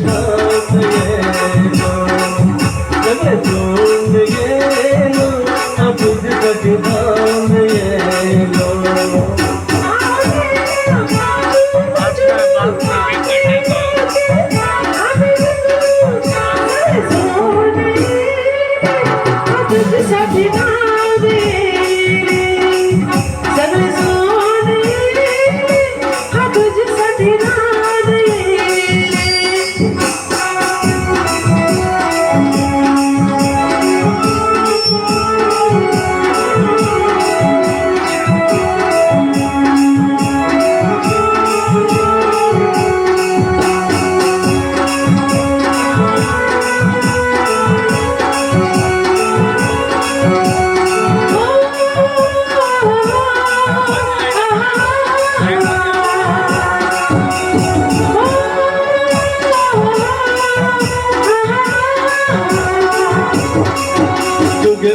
धाम yellow सगळे सोडून गेलो तुझ्यासाठी धाम येलो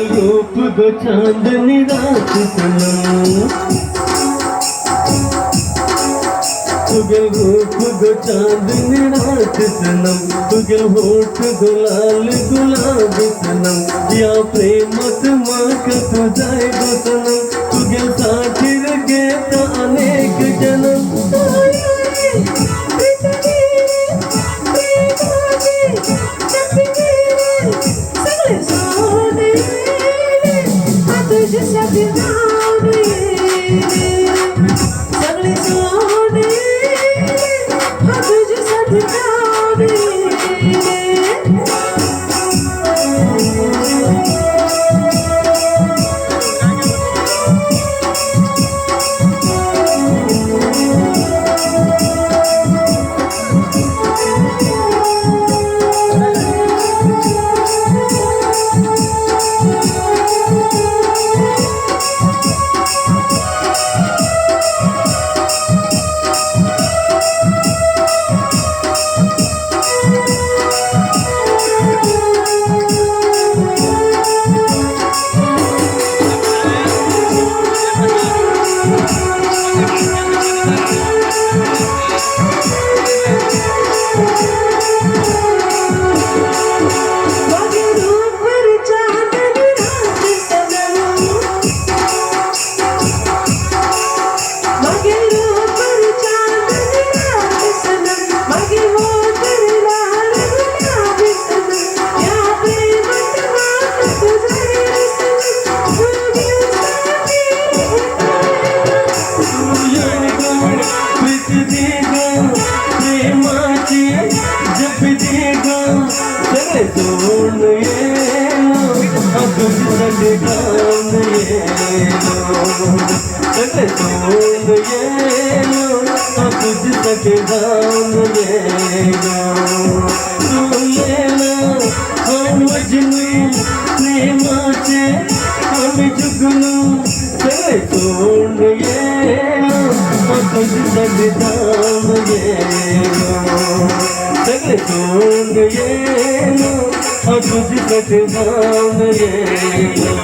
रूप दो चांदनी रात सनम तुगल रूप दो चांदनी रात सनम तुगल होठ दो लाल गुलाब सनम या प्रेमत माक तुझाय गो सनम तुगल साथीर गेत अनेक जन्म सोन येलो तुझ्यासाठी धाम येलो सगळे सोन येलो तुझ्यासाठी धाम येलो तू येला हम मजनू प्रेमाचे आम्ही जुगनू सगळे सोन येलो तुझ्यासाठी धाम येलो सगळे सोन येलो तुझ्यासाठी धाम येलो